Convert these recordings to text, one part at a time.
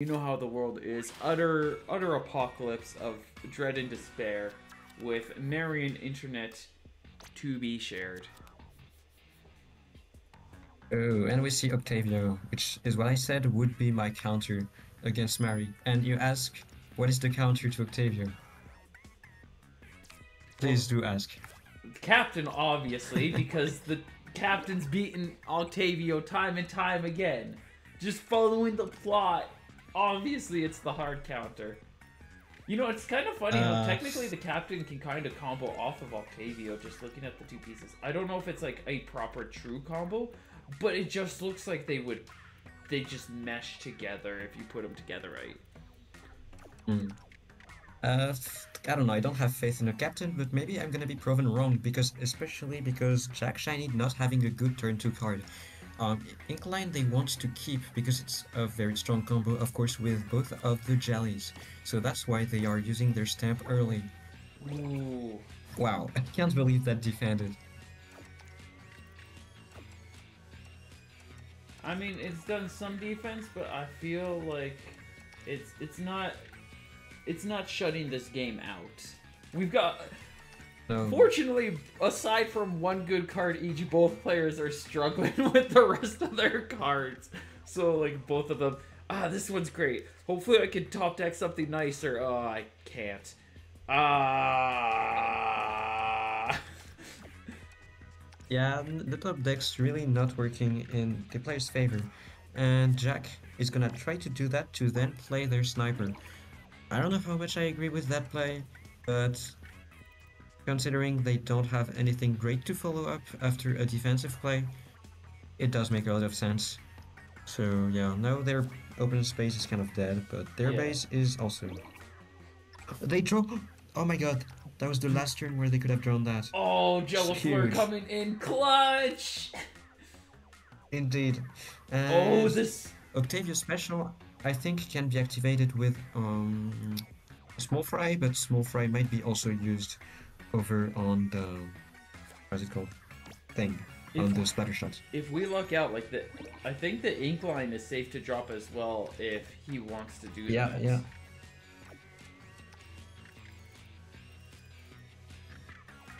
You know how the world is. Utter apocalypse of dread and despair with nary an internet to be shared. Oh, and we see Octavio, which is what I said would be my counter against Mary. And you ask, what is the counter to Octavio? Well, Please do ask. captain, obviously, because the captain's beaten Octavio time and time again. Just following the plot. Obviously, it's the hard counter. You know, it's kind of funny how technically the captain can kind of combo off of Octavio just looking at the two pieces. I don't know if it's like a proper true combo, but it just looks like they just mesh together if you put them together right. Hmm. I don't know, I don't have faith in the captain, but maybe I'm gonna be proven wrong, because especially because Jackshainy not having a good turn 2 card. Incline they want to keep because it's a very strong combo, of course, with both of the jellies. So that's why they are using their stamp early. Ooh. Wow, I can't believe that defended. I mean, it's done some defense, but I feel like it's not shutting this game out. We've got So, Fortunately, aside from one good card each, both players are struggling with the rest of their cards. So, like, both of them, this one's great. Hopefully I can top deck something nicer. Oh, I can't. Ah. yeah, the top deck's really not working in the player's favor. And Jack is gonna try to do that to then play their sniper. I don't know how much I agree with that play, but considering they don't have anything great to follow up after a defensive play, it does make a lot of sense. So yeah, now their open space is kind of dead, but their Yeah. base is also... They draw... Oh my god, that was the last turn where they could have drawn that. Oh, It's Jelafleur huge. coming in clutch! Indeed. Oh, And this... Octavio's special, I think, can be activated with Small Fry, but Small Fry might be also used over on the... How's it called? Thing. If, On the splatter shot. if we luck out, like, I think the ink line is safe to drop as well if he wants to do Yeah, that. yeah.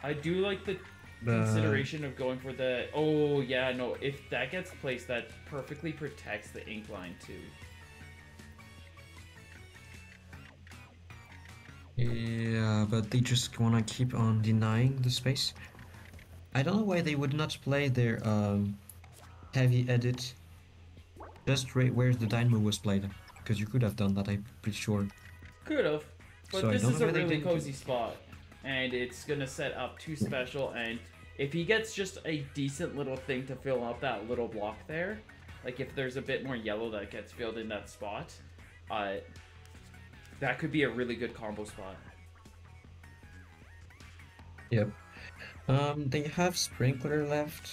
I do like the But consideration of going for the... Oh, yeah, no. If that gets placed, that perfectly protects the ink line, too. yeah, but they just wanna keep on denying the space. I don't know why they would not play their heavy edit just right where the dynamo was played, because you could have done that, I'm pretty sure. Could have. But So I this don't is know a why they really didn't. cozy spot. And it's going to set up two special. And if he gets just a decent little thing to fill up that little block there, like if there's a bit more yellow that gets filled in that spot, that could be a really good combo spot. Yep. They have Sprinkler left,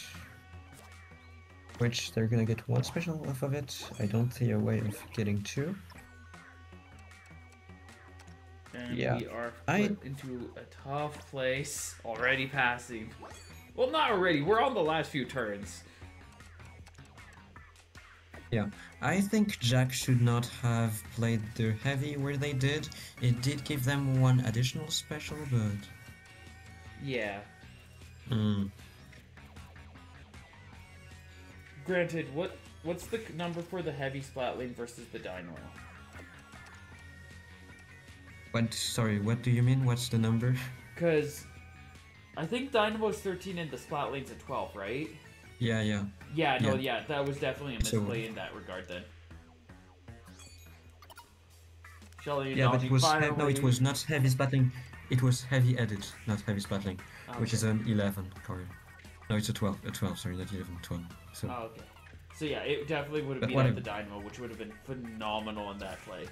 which they're gonna get one special off of it. I don't see a way of getting two. And Yeah. we are put into a tough place. Already passing. Well, not already. We're on the last few turns. Yeah, I think Jack should not have played the heavy where they did. It did give them one additional special, but... Yeah. Hmm. Granted, what's the number for the heavy splat lane versus the dino? Sorry, what do you mean? What's the number? Because I think Dynamo's 13 and the splat lane's a 12, right? Yeah, yeah. Yeah, no, Yeah. yeah, that was definitely a So- misplay in that regard then. Shelly and Yeah, but Doggy it was finally... no, it was not heavy splatting. It was heavy edit, not heavy splatting, which is Okay. an 11 card. No, it's a 12. A 12, sorry, not 11, 12. So Oh, okay. So yeah, it definitely would have But beat what out I- the Dynamo, which would have been phenomenal in that play.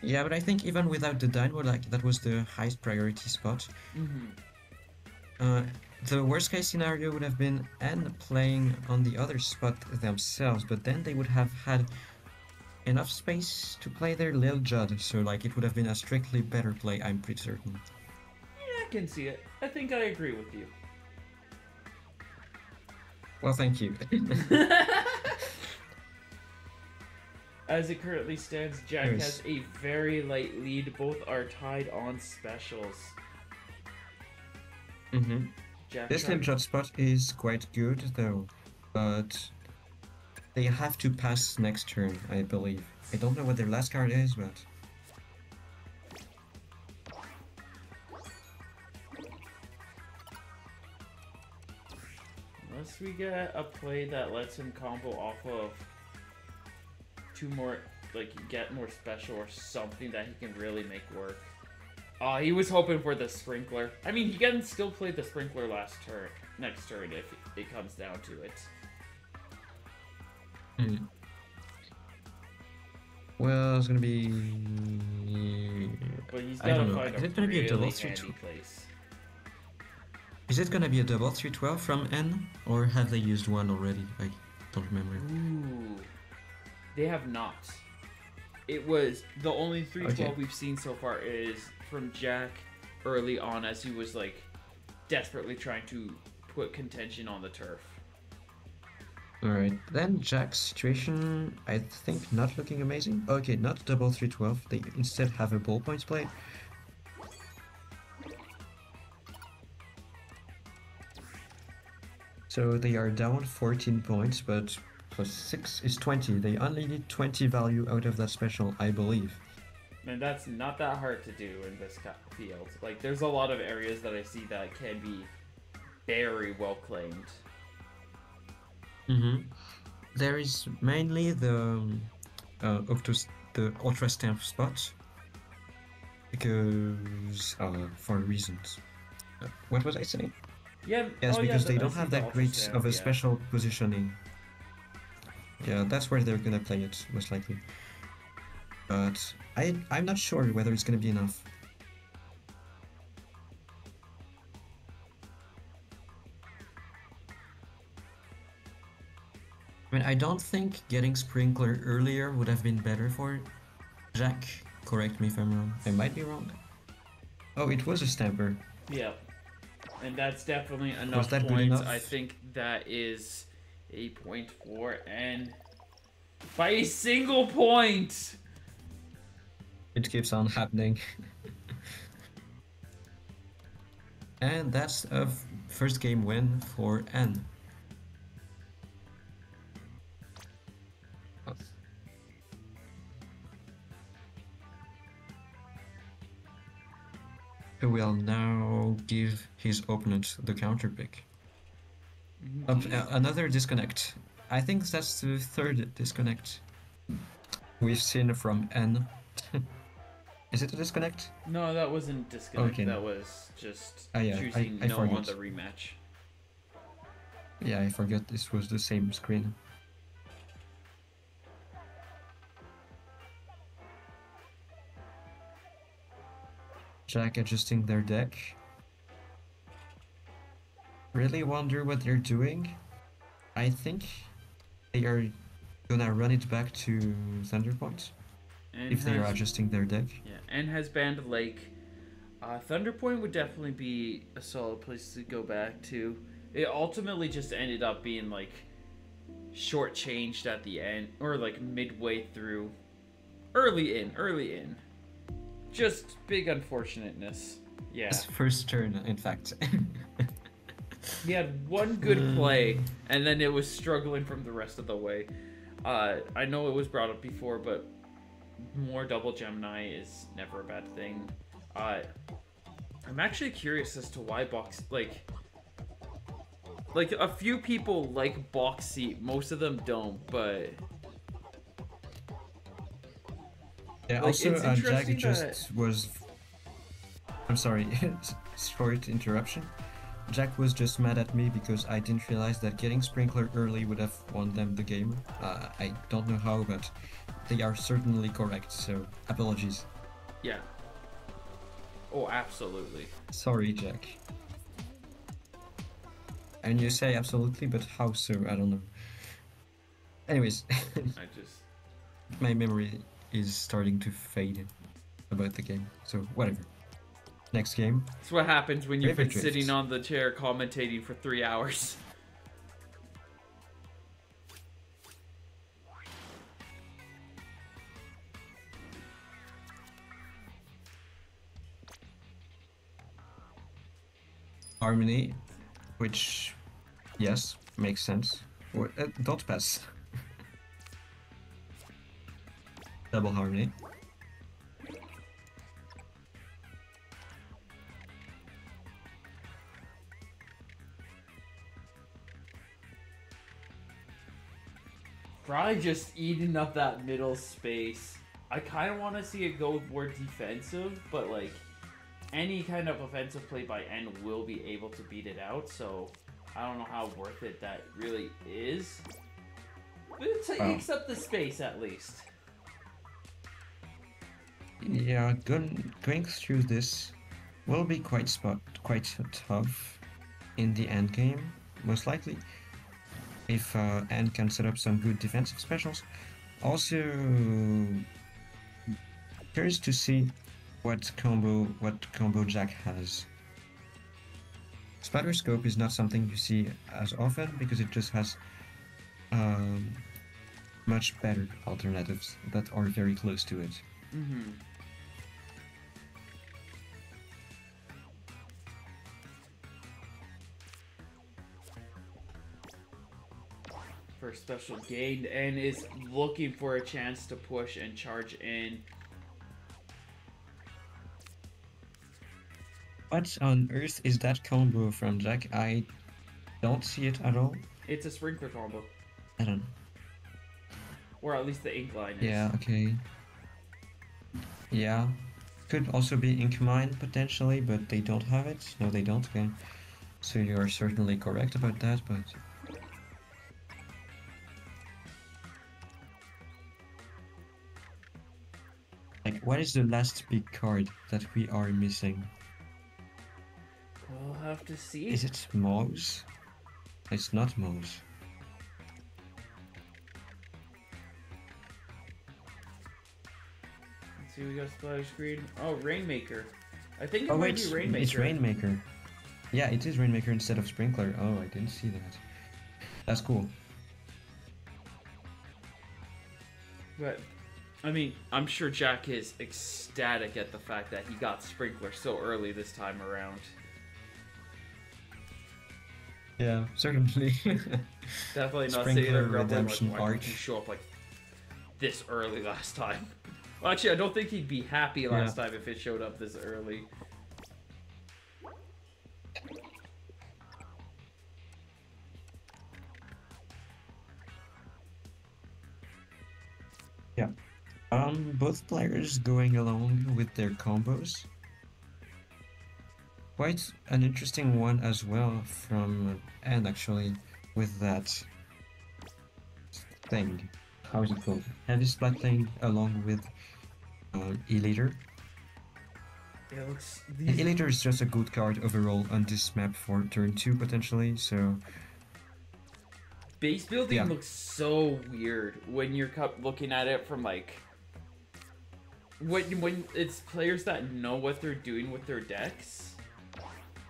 yeah, but I think even without the dynamo, like that was the highest priority spot. Mm-hmm. The worst case scenario would have been N playing on the other spot themselves, but then they would have had enough space to play their Lil Judd, so like it would have been a strictly better play, I'm pretty certain. Yeah, I can see it. I think I agree with you. Well, thank you. As it currently stands, Jack has a very light lead. Both are tied on specials. Mm-hmm. This time judge spot is quite good though, but they have to pass next turn, I believe. I don't know what their last card is, but... Unless we get a play that lets him combo off of two more, like get more special or something that he can really make work. He was hoping for the sprinkler. I mean, he can still play the sprinkler next turn if it comes down to it. Well, it's gonna be... But he's gotta find a really handy place. Is it gonna be a double 312 from N? Or have they used one already? I don't remember. Ooh. They have not. It was the only 312 we've seen so far is from Jack early on as he was like desperately trying to put contention on the turf. Alright, then Jack's situation, I think not looking amazing. Okay, not double 312, they instead have a ballpoint play. So they are down 14 points, but plus 6 is 20. They only need 20 value out of that special, I believe. And that's not that hard to do in this field. Like, there's a lot of areas that I see that can be very well claimed. There is mainly the Ultra Stamp spot, because for reasons. What was I saying? Yeah. Yes, because they don't have that great of a special positioning. Yeah, that's where they're gonna play it, most likely. But I'm not sure whether it's gonna be enough. I mean, I don't think getting Sprinkler earlier would have been better for Jack. Correct me if I'm wrong. I might be wrong. Oh, it was a Stamper. Yeah. And that's definitely enough points. I think that is a point for N. By a single point! It keeps on happening. And that's a first game win for N. Who will now give his opponent the counter pick. Another disconnect. I think that's the third disconnect we've seen from N. Is it a disconnect? No, that wasn't disconnect. Okay. That was just choosing no on the rematch. Yeah, I forgot this was the same screen. Jack adjusting their deck. Really wonder what they're doing. I think they are gonna run it back to Thunderpoint if they are adjusting their deck. Yeah, and has banned Lake. Thunderpoint would definitely be a solid place to go back to. It ultimately just ended up being like shortchanged at the end, or like midway through. Early in. Just big unfortunateness. Yeah. His first turn, in fact. He had one good play, and then it was struggling from the rest of the way. I know it was brought up before, but more double Gemini is never a bad thing. I'm actually curious as to why like a few people like box seat, most of them don't, but yeah, like, also Jack was... I'm sorry, short interruption. Jack was just mad at me because I didn't realize that getting Sprinkler early would have won them the game. I don't know how, but they are certainly correct, so apologies. Yeah. Oh, absolutely. Sorry, Jack. And you say absolutely, but how so? I don't know. Anyways. My memory is starting to fade about the game, so whatever. Next game. That's what happens when you've been sitting on the chair commentating for 3 hours. Harmony, which, yes, makes sense. Or, dot pass. Double Harmony. Probably just eating up that middle space. I kind of want to see it go more defensive, but like any kind of offensive play by N will be able to beat it out. So I don't know how worth it that really is. But it takes up the space at least. Yeah, going through this will be quite tough in the end game, most likely. If N can set up some good defensive specials. Also, curious to see what combo Jack has. Spider Scope is not something you see as often because it just has much better alternatives that are very close to it. Mm-hmm. For special gain, and is looking for a chance to push and charge in. What on earth is that combo from Jack? I don't see it at all. It's a sprinkler combo. I don't know. Or at least the ink line is. Yeah, okay. Yeah. Could also be Ink Mine potentially, but they don't have it. No, they don't, okay. So you are certainly correct about that, but... Like, what is the last big card that we are missing? We'll have to see. Is it Mouse? It's not Mouse. Let's see, we got splash screen. Oh, Rainmaker. I think it Oh, might wait, be Rainmaker. it's Rainmaker. Yeah, it is Rainmaker instead of Sprinkler. Oh, I didn't see that. That's cool. But, I mean, I'm sure Jack is ecstatic at the fact that he got Sprinkler so early this time around. Yeah, certainly. Definitely not Sprinkler saying that Redemption like, why arc. did you show up like this early last time? Well, actually, I don't think he'd be happy last time if it showed up this early. Yeah. Both players going along with their combos. Quite an interesting one as well from N actually, with that thing. How is it called? Heavy Splat thing along with E-Leader. It looks. E-Leader is just a good card overall on this map for turn 2 potentially, so... Base building looks so weird when you're looking at it from like... When it's players that know what they're doing with their decks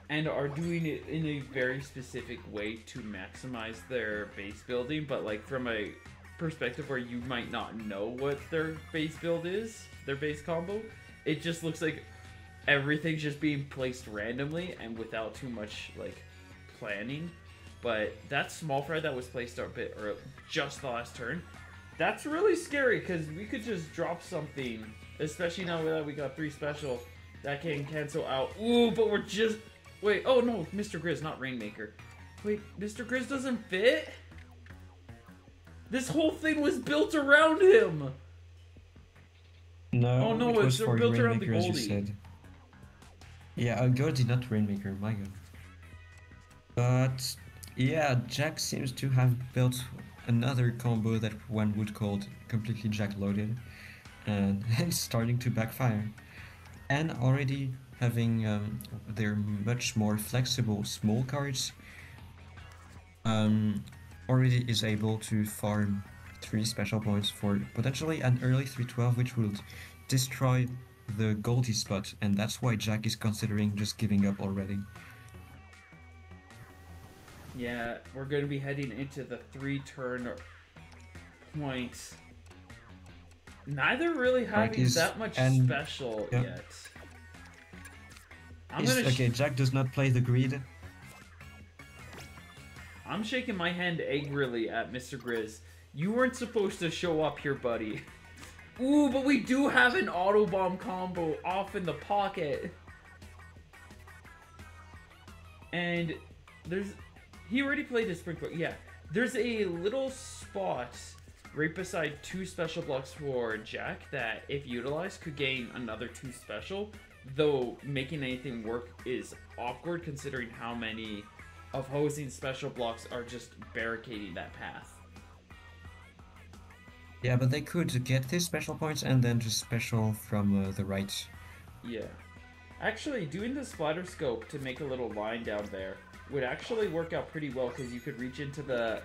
and are doing it in a very specific way to maximize their base building, but like from a perspective where you might not know what their base build is, their base combo, it just looks like everything's just being placed randomly and without too much like planning. But that small fry that was placed a bit early, just the last turn, that's really scary because we could just drop something, especially now that we got 3 special that can cancel out. Ooh, but we're just... Wait, oh no, Mr. Grizz, not Rainmaker. Wait, Mr. Grizz doesn't fit? This whole thing was built around him! No, oh no, it was they're for built around the Rainmaker, as you Goldie. said. Yeah, Goldie, not Rainmaker, my god. But yeah, Jack seems to have built another combo that one would call completely Jack loaded, and it's starting to backfire. And already having their much more flexible small cards, already is able to farm 3 special points for potentially an early 312, which will destroy the Goldie spot, and that's why Jack is considering just giving up already. Yeah, we're going to be heading into the 3-turn points. Neither really having that much special yet. Okay, Jack does not play the greed. I'm shaking my hand angrily at Mr. Grizz. You weren't supposed to show up here, buddy. Ooh, but we do have an auto bomb combo off in the pocket. And there's... He already played his sprinkler. Yeah. There's a little spot right beside 2 special blocks for Jack that, if utilized, could gain another 2 special. Though making anything work is awkward considering how many opposing special blocks are just barricading that path. Yeah, but they could get these special points and then just special from the right. Yeah. Actually, doing the splatter scope to make a little line down there would actually work out pretty well because you could reach into the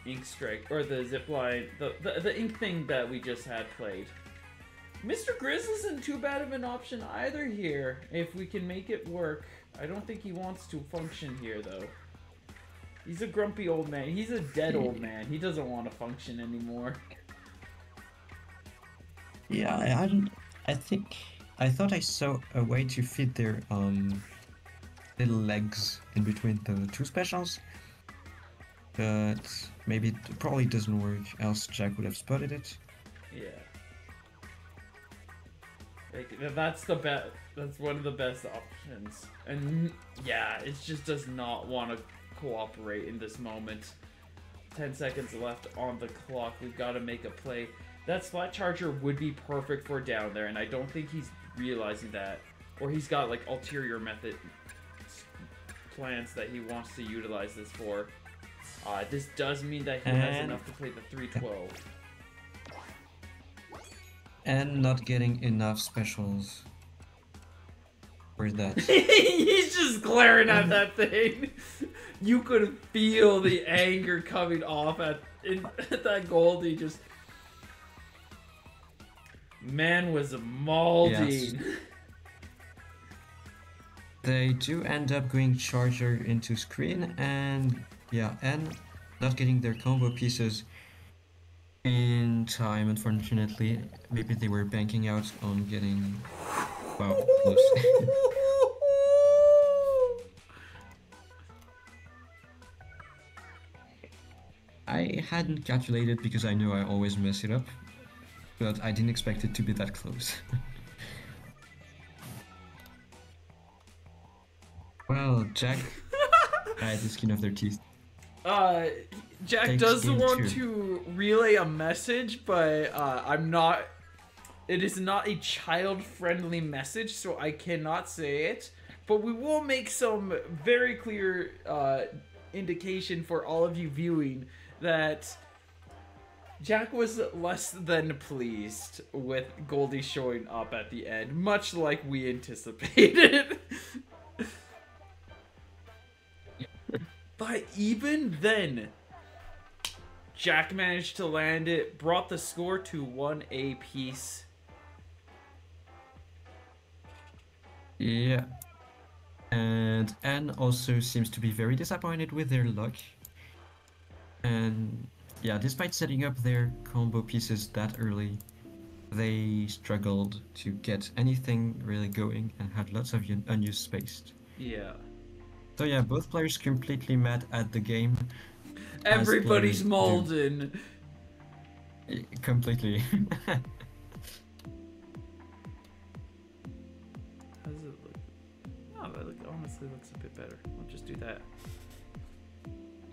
ink strike or the zip line, the ink thing that we just had played. Mr. Grizz isn't too bad of an option either here if we can make it work. I don't think he wants to function here though. He's a grumpy old man. He's a dead old man. He doesn't want to function anymore. Yeah, I thought I saw a way to fit their little legs in between the 2 specials, but maybe it probably doesn't work. Else Jack would have spotted it. Yeah. Like, that's the best. That's one of the best options. And yeah, it just does not want to cooperate in this moment. 10 seconds left on the clock. We've got to make a play. That splat charger would be perfect for down there, and I don't think he's realizing that. Or he's got like ulterior method plans that he wants to utilize this for. This does mean that he has enough to play the 312. And not getting enough specials for that. He's just glaring at that thing. You could feel the anger coming off at that Goldie. Just man was molding. Yes. They do end up going charger into screen, and yeah, and not getting their combo pieces in time, unfortunately. Maybe they were banking out on getting, wow, close. I hadn't calculated because I know I always mess it up, but I didn't expect it to be that close. Well, Jack had the skin of their teeth. Jack does want to relay a message, but I'm not. It is not a child-friendly message, so I cannot say it. But we will make some very clear indication for all of you viewing that Jack was less than pleased with Goldie showing up at the end, much like we anticipated. But even then, Jack managed to land it, brought the score to 1 apiece. Yeah. And Anne also seems to be very disappointed with their luck. And yeah, despite setting up their combo pieces that early, they struggled to get anything really going and had lots of unused space. Yeah. So yeah, both players completely mad at the game. Everybody's molding. Completely. How does it look? Oh, that honestly looks a bit better. We'll just do that.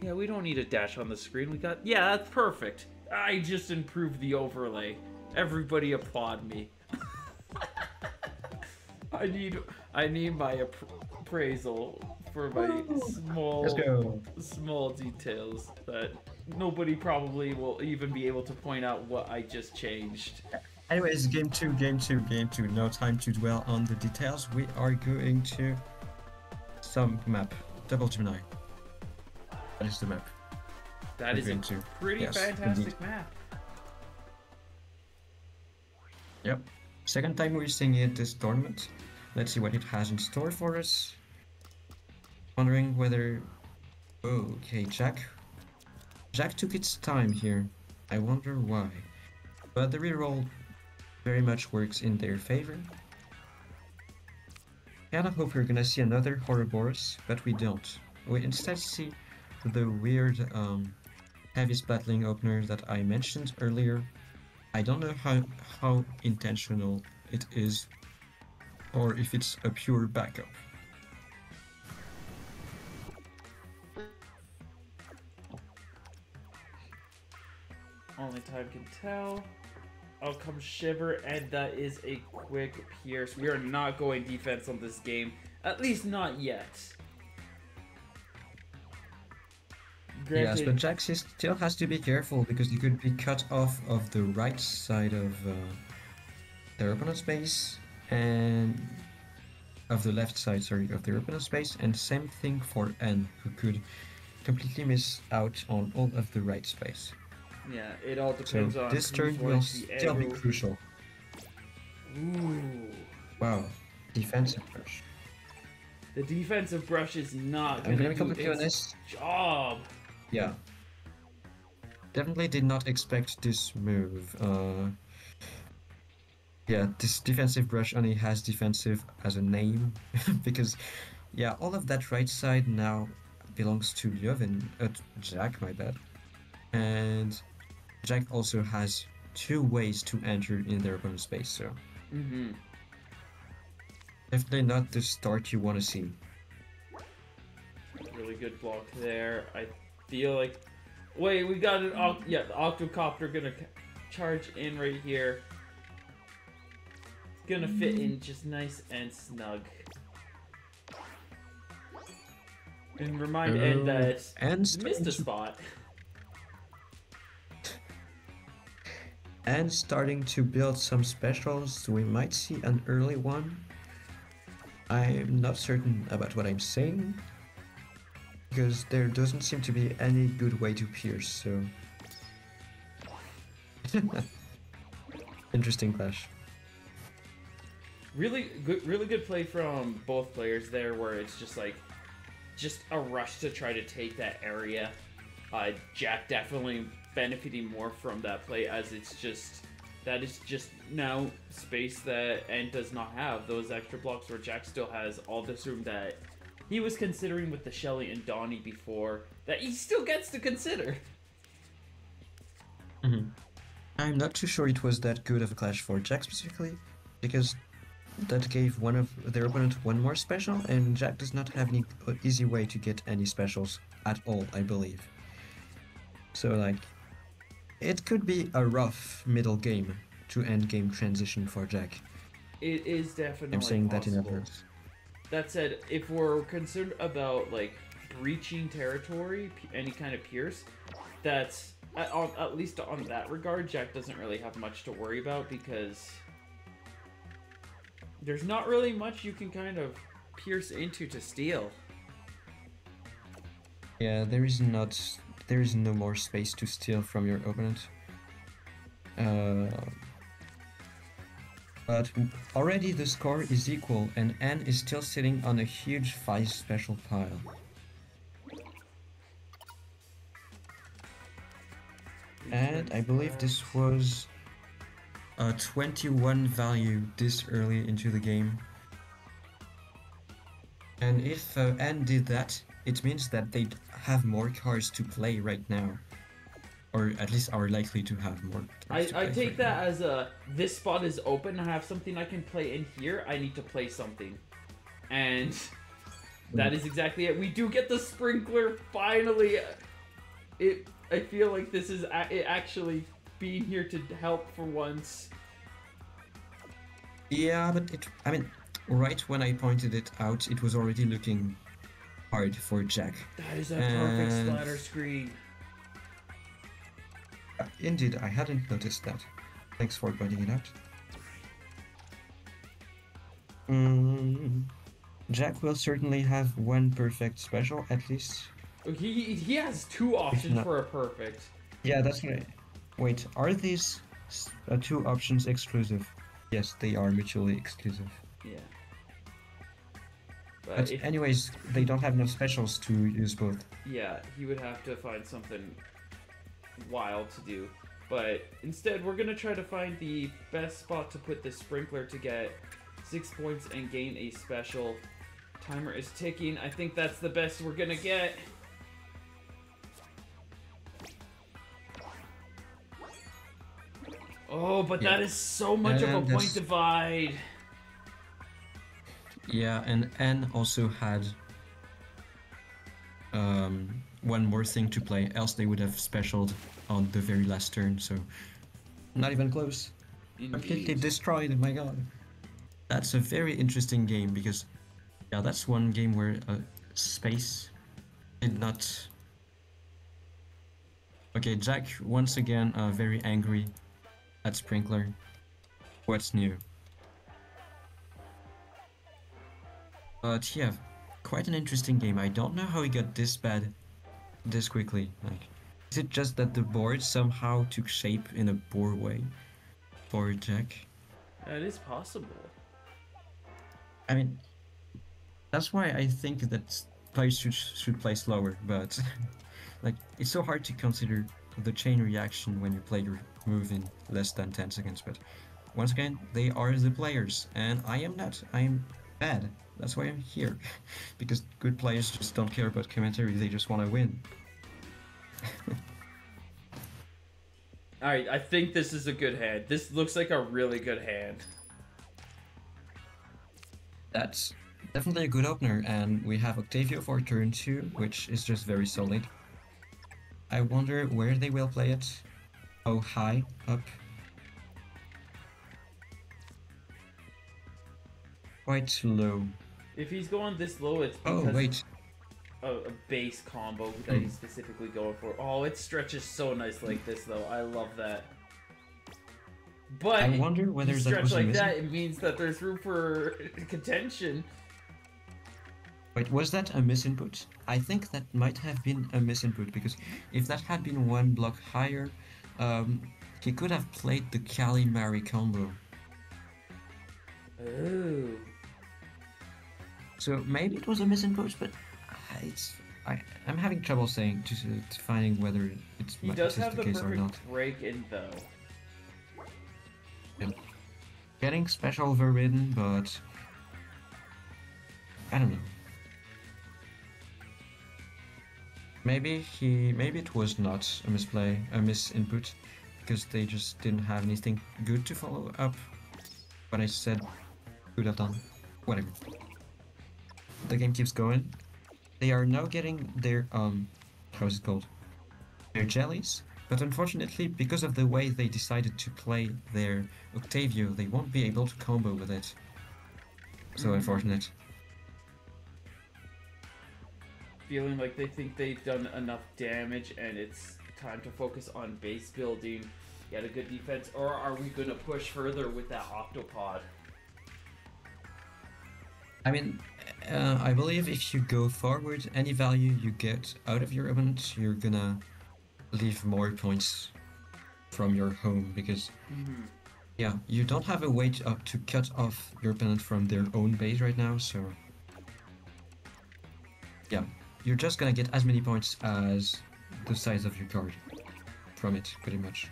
Yeah, we don't need a dash on the screen. We got... Yeah, that's perfect. I just improved the overlay. Everybody applaud me. I need my appraisal for my small details that nobody probably will even be able to point out what I just changed. Anyways, game two. No time to dwell on the details. We are going to some map. Double Gemini. That is the map. That is a pretty fantastic map. Yep. Second time we're seeing it this tournament. Let's see what it has in store for us. Wondering whether... Okay, Jack took its time here. I wonder why. But the reroll very much works in their favor. kinda hope we're gonna see another Ouroboros, but we don't. We instead see the weird heaviest battling opener that I mentioned earlier. I don't know how intentional it is, or if it's a pure backup. Only time can tell. Out comes Shiver, and that is a quick pierce. We are not going defense on this game. At least not yet. Yes, Granted, but Jack still has to be careful because he could be cut off of the right side of their opponent's base and of the left side, sorry, of their opponent's base, and same thing for N, who could completely miss out on all of the right space. yeah, it all So depends on this turn who's will going to be still be aggro. crucial. Ooh. Wow, defensive push. The defensive brush is not I'm going gonna to be do completely its honest. job. Yeah. Definitely did not expect this move. Yeah, this defensive brush only has defensive as a name because, yeah, all of that right side now belongs to Leuven, Jack, my bad. And Jack also has two ways to enter in their opponent's space, so definitely not the start you want to see. Really good block there. I feel like... Wait, we got an... Yeah, the Octocopter gonna charge in right here. It's gonna fit in just nice and snug. And remind Ed that and missed a spot. And starting to build some specials, we might see an early one. I'm not certain about what I'm saying, because there doesn't seem to be any good way to pierce, so... Interesting clash. Really good play from both players there, where it's just like, just a rush to try to take that area. Jack definitely benefiting more from that play, as it's just, that is just now space that N does not have. Those extra blocks where Jack still has all this room that he was considering with the Shelly and Donnie before, that he still gets to consider. I'm not too sure it was that good of a clash for Jack specifically, because that gave one of their opponent one more special, and Jack does not have any easy way to get any specials at all, I believe. So, like, it could be a rough middle game to end game transition for Jack. It is definitely I'm saying possible. that in advance. That said, if we're concerned about, like, breaching territory, any kind of pierce, that's, at least on that regard, Jack doesn't really have much to worry about, because there's not really much you can kind of pierce into to steal. Yeah, there is no more space to steal from your opponent. But already the score is equal, and N is still sitting on a huge 5 special pile. And I believe this was a 21 value this early into the game. And if N did that, it means that they have more cards to play right now. Or at least are likely to have more cards to play I take right that now. as a, this spot is open, I have something I can play in here, I need to play something. And that is exactly it. We do get the sprinkler, finally! I feel like this is it actually being here to help for once. Yeah, but I mean, right when I pointed it out, it was already looking hard for Jack. That is a perfect splatter screen. Indeed, I hadn't noticed that. Thanks for pointing it out. Jack will certainly have one perfect special, at least. He has two options for a perfect. Yeah, that's right. Wait, are these two options exclusive? Yes, they are mutually exclusive. Yeah. But anyways, they don't have enough specials to use both. Yeah, he would have to find something wild to do. But instead, we're gonna try to find the best spot to put this sprinkler to get 6 points and gain a special. Timer is ticking. I think that's the best we're gonna get. Oh, but that is so much of a point divide. Yeah, and N also had one more thing to play, else they would have specialed on the very last turn, so not even close. Indeed. Completely destroyed, my god. That's a very interesting game because, yeah, that's one game where space did not... Okay, Jack, once again, very angry at Sprinkler. What's new? But yeah, quite an interesting game. I don't know how he got this bad this quickly. Like, is it just that the board somehow took shape in a poor way for Jack? That is possible. I mean, that's why I think that players should play slower, but like, it's so hard to consider the chain reaction when you play your move in less than 10 seconds. But once again, they are the players, and I am not. I am bad. That's why I'm here. Because good players just don't care about commentary, they just want to win. Alright, I think this is a good hand. This looks like a really good hand. That's definitely a good opener, and we have Octavio for turn 2, which is just very solid. I wonder where they will play it. Oh, high, up. Quite low. If he's going this low, it's because Oh, wait. a base combo that he's specifically going for. Oh, it stretches so nice like this, though. I love that. But I wonder whether you that stretch was a like miss. that, it means that there's room for contention. Wait, was that a misinput? I think that might have been a misinput, because if that had been one block higher, he could have played the Kali-Mari combo. Oh. So maybe it was a misinput, but I'm having trouble saying to finding whether it's He does have the the case or not. perfect break in, though. Yeah. Getting special overridden, but I don't know. Maybe it was not a misplay, a misinput, because they just didn't have anything good to follow up. What I said could have done. Whatever. The game keeps going. They are now getting their how's it called? Their jellies. But unfortunately, because of the way they decided to play their Octavio, they won't be able to combo with it. So unfortunate. Feeling like they think they've done enough damage and it's time to focus on base building, get a good defense, or are we going to push further with that Octopod? I mean, I believe if you go forward, any value you get out of your opponent, you're gonna leave more points from your home, because yeah, you don't have a way to cut off your opponent from their own base right now, so yeah, you're just gonna get as many points as the size of your card from it, pretty much.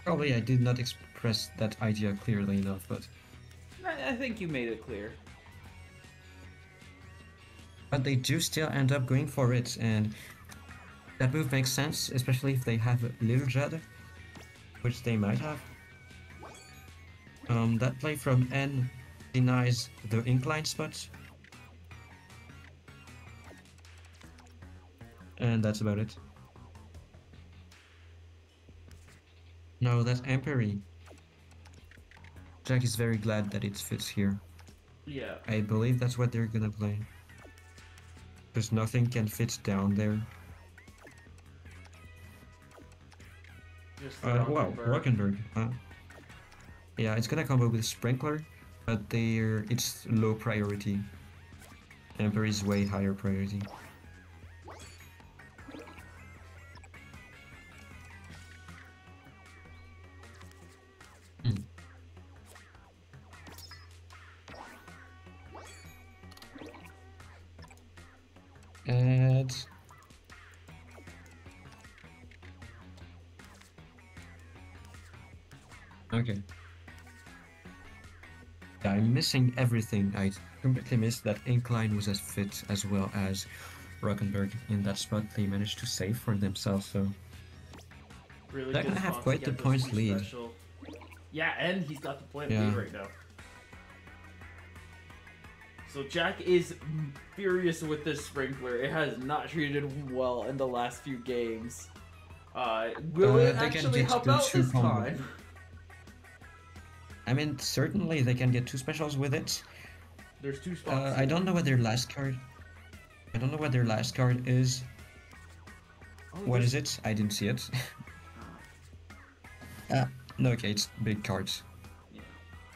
Probably I did not express that idea clearly enough, but I think you made it clear. But they do still end up going for it, and that move makes sense, especially if they have Little Jed, which they might have. That play from N denies the incline spot. And that's about it. No, that's Empery. Jack is very glad that it fits here. Yeah. I believe that's what they're gonna play. Because nothing can fit down there. Just Wow, Rockenberg. Yeah, it's gonna combo with Sprinkler, but it's low priority. Emperor is way higher priority. And okay, I'm missing everything. I completely missed that Incline was as fit as well as Rockenberg in that spot they managed to save for themselves, so Really they're good gonna have spot to quite the get those points two lead. special. Yeah, and he's got the point Yeah. lead right now. So Jack is furious with this sprinkler. It has not treated him well in the last few games. Will it They can actually get help the out two this combo. time? I mean, certainly they can get 2 specials with it. There's 2 spots. I don't know what their last card. I don't know what their last card is. Oh, What is it? I didn't see it. No, okay, it's big cards, Yeah.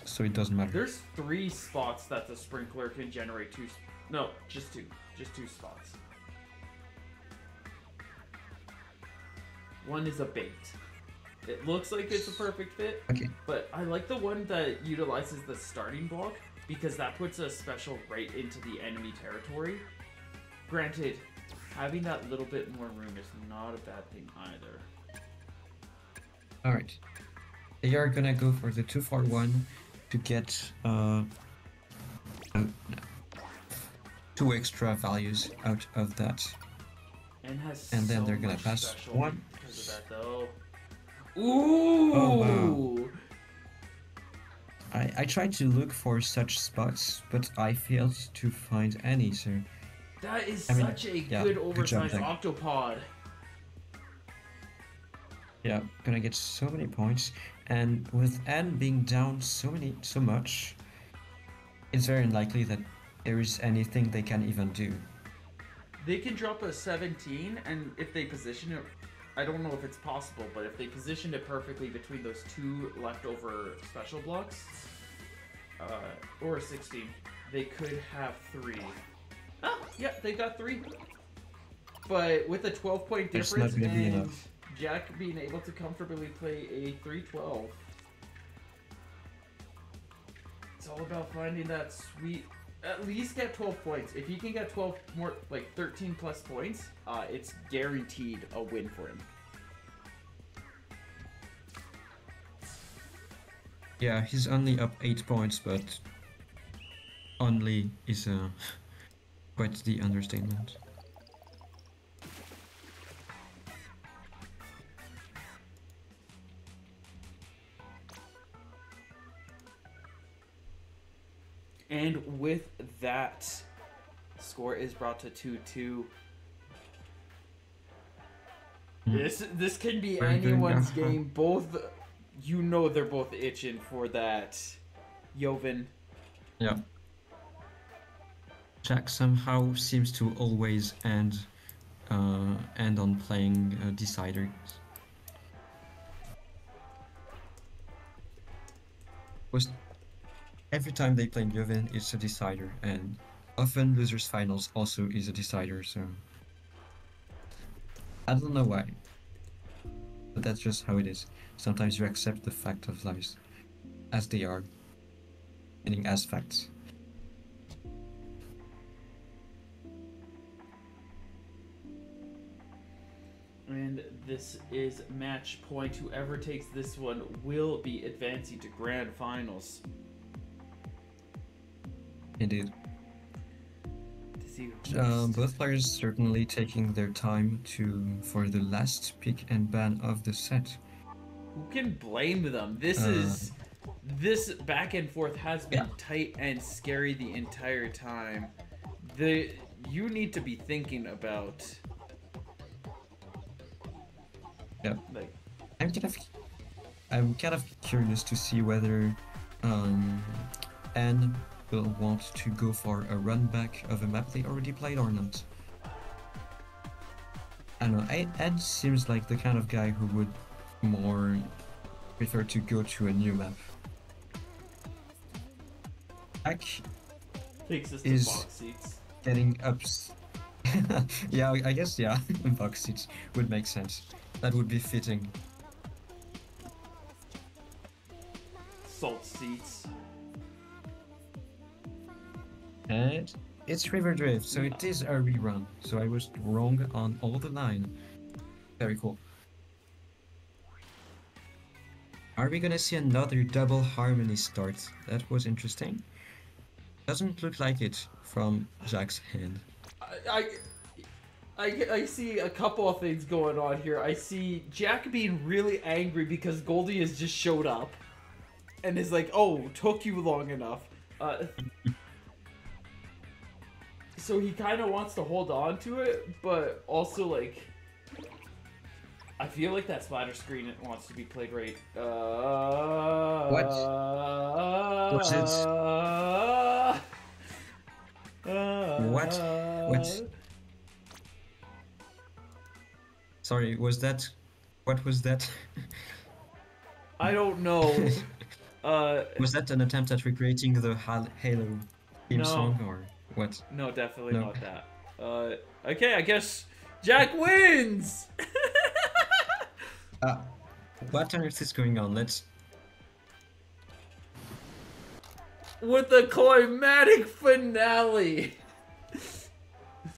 so it doesn't matter. There's 3 spots that the sprinkler can generate 2. No, just 2. Just 2 spots. One is a bait. It looks like it's a perfect fit, Okay. but I like the one that utilizes the starting block because that puts a special right into the enemy territory. Granted, having that little bit more room is not a bad thing either. Alright. They are gonna go for the 2-for-1 to get 2 extra values out of that. And has And then so they're gonna much pass special 1. because of that though. Ooh! Oh, wow. I tried to look for such spots, but I failed to find any, so That is I mean, such a yeah, good good job, oversized Zach. octopod. yeah, gonna get so many points. And with N being down so much, it's very unlikely that there is anything they can even do. They can drop a 17, and if they position it, I don't know if it's possible, but if they position it perfectly between those 2 leftover special blocks, or a 16, they could have 3. Oh, yeah, they got 3. But with a 12-point It's difference not gonna be and enough. Jack being able to comfortably play a 3-12, it's all about finding that sweet. At least get 12 points. If he can get 12 more, like 13 plus points, it's guaranteed a win for him. Yeah, he's only up 8 points, but only is quite the understatement. And with that, score is brought to 2-2. This can be Very good, anyone's yeah. game. Both, you know, they're both itching for that. Joven. Yeah. Jack somehow seems to always end on playing deciders. Was every time they play Joven, it's a decider, and often losers finals also is a decider. So I don't know why, but that's just how it is. Sometimes you accept the fact of lives as they are, meaning as facts. And this is match point. Whoever takes this one will be advancing to grand finals. Indeed. To see who Both players certainly taking their time for the last pick and ban of the set. Who can blame them? This back and forth has been tight and scary the entire time. You need to be thinking about. Yeah. Like, I'm kind of curious to see whether Anne will want to go for a run back of a map they already played or not. I don't know. Ed seems like the kind of guy who would more prefer to go to a new map. Jack takes us to is box seats. getting yeah, I guess, yeah, box seats would make sense. That would be fitting. Salt seats. And it's River Drift, so it is a rerun. So I was wrong on all the 9. Very cool. Are we gonna see another double harmony start? That was interesting. Doesn't look like it from Jack's hand. I, I see a couple of things going on here. I see Jack being really angry because Goldie has just showed up. And is like, oh, took you long enough. So he kind of wants to hold on to it, but also, like... I feel like that splatter screen wants to be played right. What? Was it? What? What? Sorry, was that... What was that? I don't know. Was that an attempt at recreating the Halo theme song, or what? No, definitely not that. Okay, I guess Jack wins! What on earth is going on? Let's... With the climatic finale!